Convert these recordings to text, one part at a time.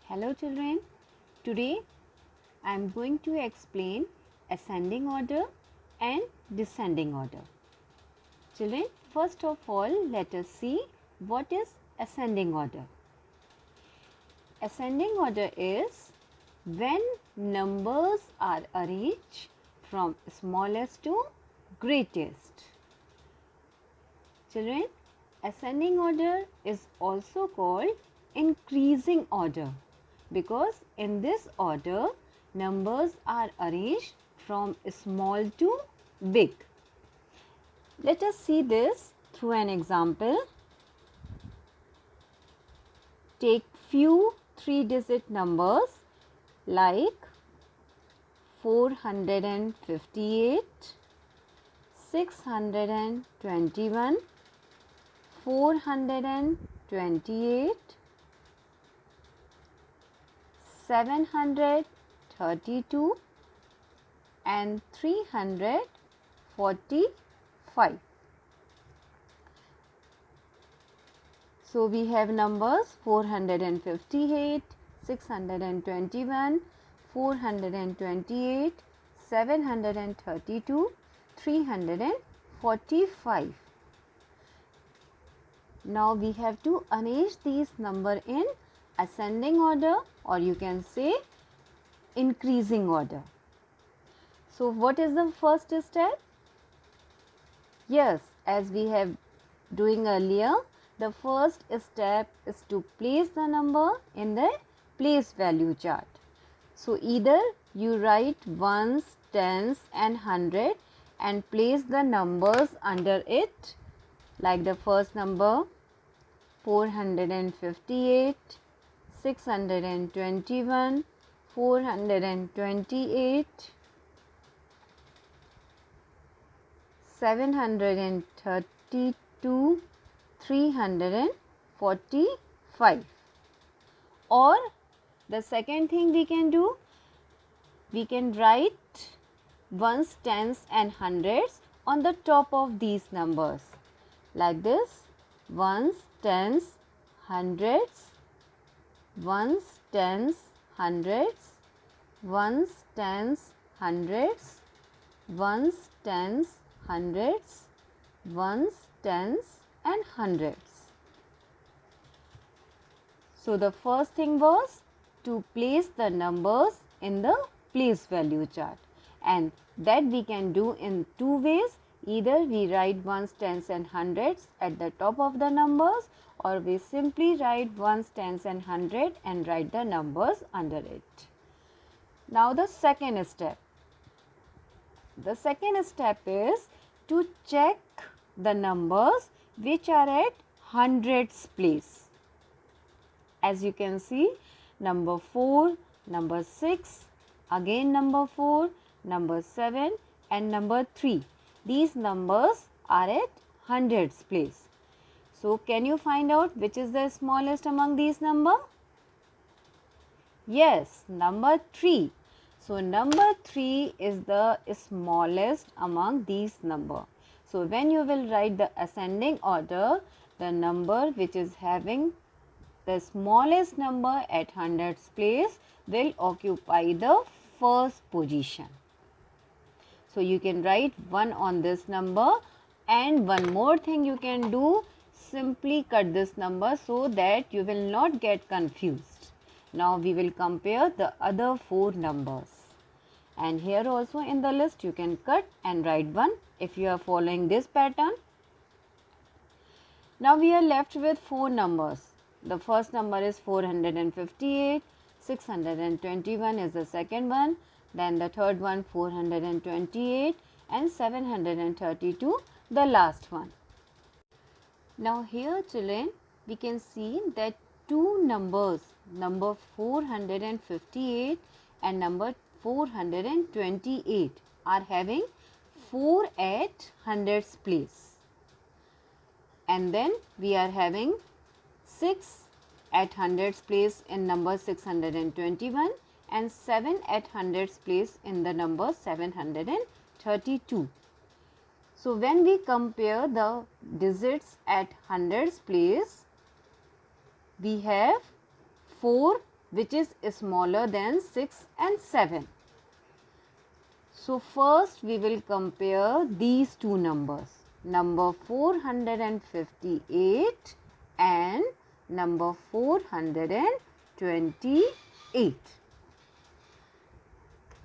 Hello children, today I am going to explain ascending order and descending order. Children, first of all let us see what is ascending order. Ascending order is when numbers are arranged from smallest to greatest. Children, ascending order is also called increasing order because in this order numbers are arranged from small to big. Let us see this through an example. Take few 3-digit numbers like 458, 621, 428, 732 and 345. So we have numbers 458, 621, 428, 732, 345. Now we have to arrange these numbers in ascending order, or you can say increasing order. So what is the first step? Yes, as we have doing earlier, the first step is to place the number in the place value chart. So either you write ones, tens and hundred and place the numbers under it, like the first number 458, 621, 428, 732, 345. Or the second thing we can do, we can write ones, tens and hundreds on the top of these numbers, like this: ones, tens, hundreds, ones, tens, hundreds, ones, tens, hundreds, ones, tens, hundreds, ones, tens and hundreds. So the first thing was to place the numbers in the place value chart, and that we can do in two ways. Either we write ones, tens and hundreds at the top of the numbers, or we simply write ones, tens and hundred and write the numbers under it. Now the second step. The second step is to check the numbers which are at hundreds place. As you can see, number 4, number 6, again number 4, number 7 and number 3. These numbers are at hundreds place. So can you find out which is the smallest among these numbers? Yes, number 3. So number 3 is the smallest among these numbers. So when you will write the ascending order, the number which is having the smallest number at hundreds place will occupy the first position. So you can write 1 on this number, and one more thing you can do, simply cut this number so that you will not get confused. Now we will compare the other 4 numbers, and here also in the list you can cut and write 1 if you are following this pattern. Now we are left with 4 numbers. The first number is 458, 621 is the second one, then the third one 428 and 732 the last one. Now here children, we can see that two numbers, number 458 and number 428 are having 4 at hundreds place, and then we are having 6 at hundreds place in number 621 and 7 at hundreds place in the number 732. So when we compare the digits at hundreds place, we have 4 which is smaller than 6 and 7. So first we will compare these two numbers, number 458 and number 428.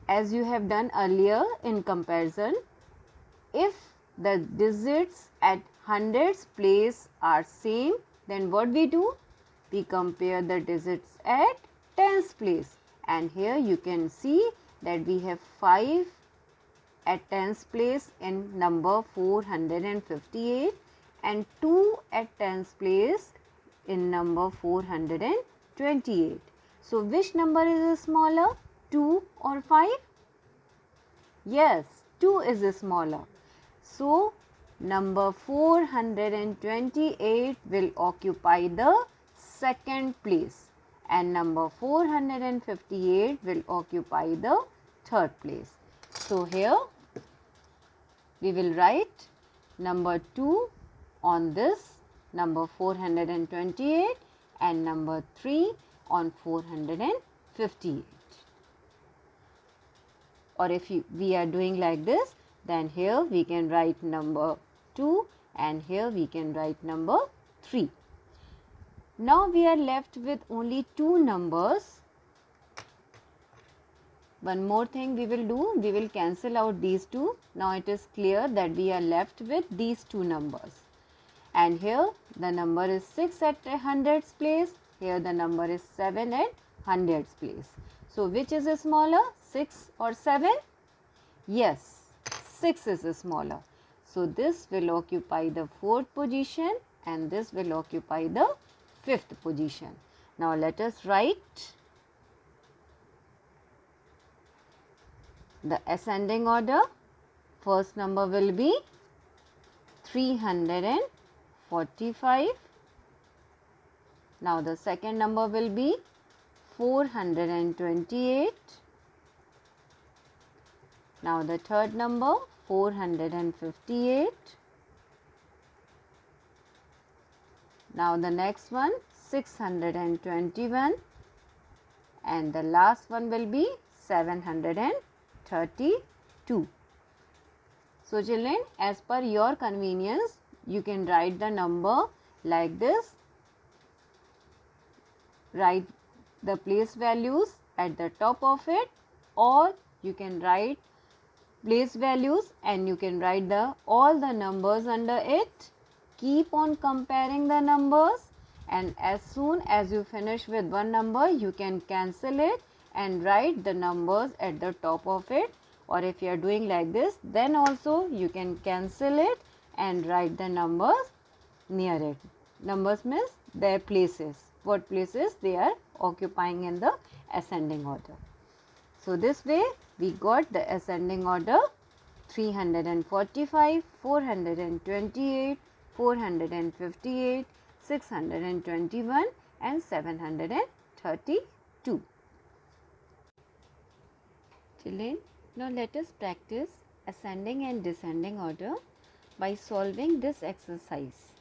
As you have done earlier in comparison, if the digits at hundreds place are same, then what we do? We compare the digits at tens place, and here you can see that we have 5 at tens place in number 458 and 2 at tens place in number 428. So which number is smaller, 2 or 5? Yes, 2 is smaller. So number 428 will occupy the second place and number 458 will occupy the third place. So here we will write number 2 on this number 428 and number 3 on 458. Or if we are doing like this, then here we can write number 2 and here we can write number 3. Now we are left with only two numbers. One more thing we will do, we will cancel out these two. Now it is clear that we are left with these two numbers. And here the number is 6 at hundreds place, here the number is 7 at hundreds place. So which is smaller, 6 or 7? Yes, 6 is smaller. So this will occupy the fourth position and this will occupy the fifth position. Now let us write the ascending order. First number will be 345. Now the second number will be 428. Now the third number 458. Now the next one 621 and the last one will be 732. So children, as per your convenience, you can write the number like this. Write the place values at the top of it, or you can write place values and you can write all the numbers under it. Keep on comparing the numbers, and as soon as you finish with one number, you can cancel it and write the numbers at the top of it. Or if you are doing like this, then also you can cancel it and write the numbers near it. Numbers means their places, what places they are occupying in the ascending order. So this way we got the ascending order 345, 428, 458, 621 and 732. Children, now let us practice ascending and descending order by solving this exercise.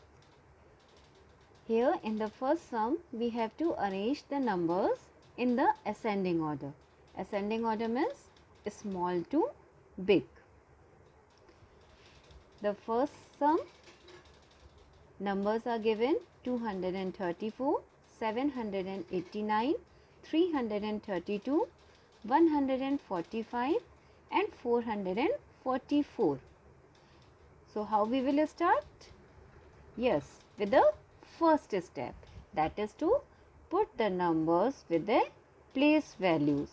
Here in the first sum, we have to arrange the numbers in the ascending order. Ascending order means small to big. The first sum, numbers are given 234, 789, 332, 145 and 444. So how we will start? Yes, with the first step, that is to put the numbers with the place values.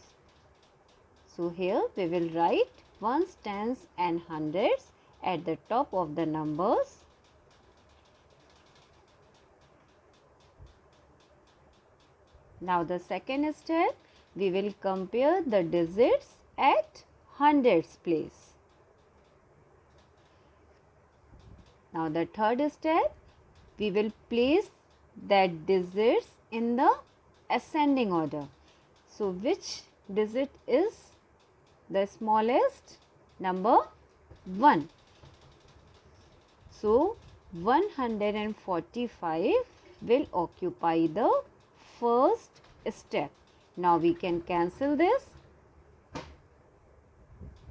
So here we will write ones, tens and hundreds at the top of the numbers. Now the second step, we will compare the digits at hundreds place. Now the third step, we will place that digits in the ascending order. So which digit is the smallest? Number 1. So 145 will occupy the first step Now we can cancel this.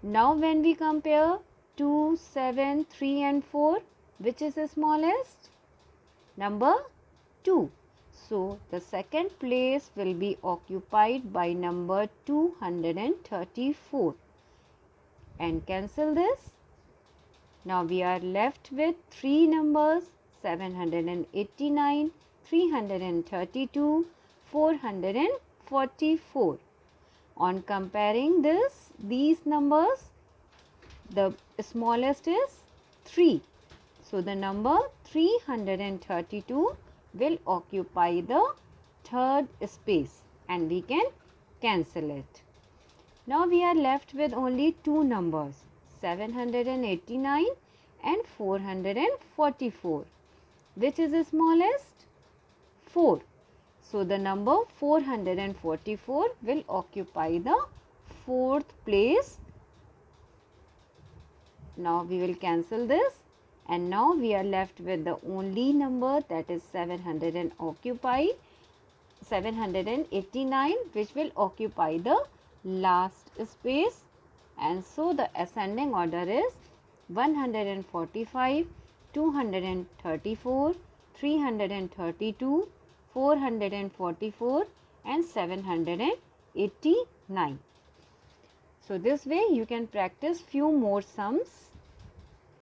Now when we compare 2, 7, 3 and 4, which is the smallest? Number 2. So the second place will be occupied by number 234. And cancel this. Now we are left with 3 numbers, 789, 332, 444. On comparing these numbers, the smallest is 3. So the number 332 will occupy the third space and we can cancel it. Now we are left with only two numbers, 789 and 444. Which is the smallest? 4. So the number 444 will occupy the fourth place. Now we will cancel this. And now we are left with the only number, that is 789, which will occupy the last space. And so the ascending order is 145, 234, 332, 444 and 789. So this way you can practice few more sums.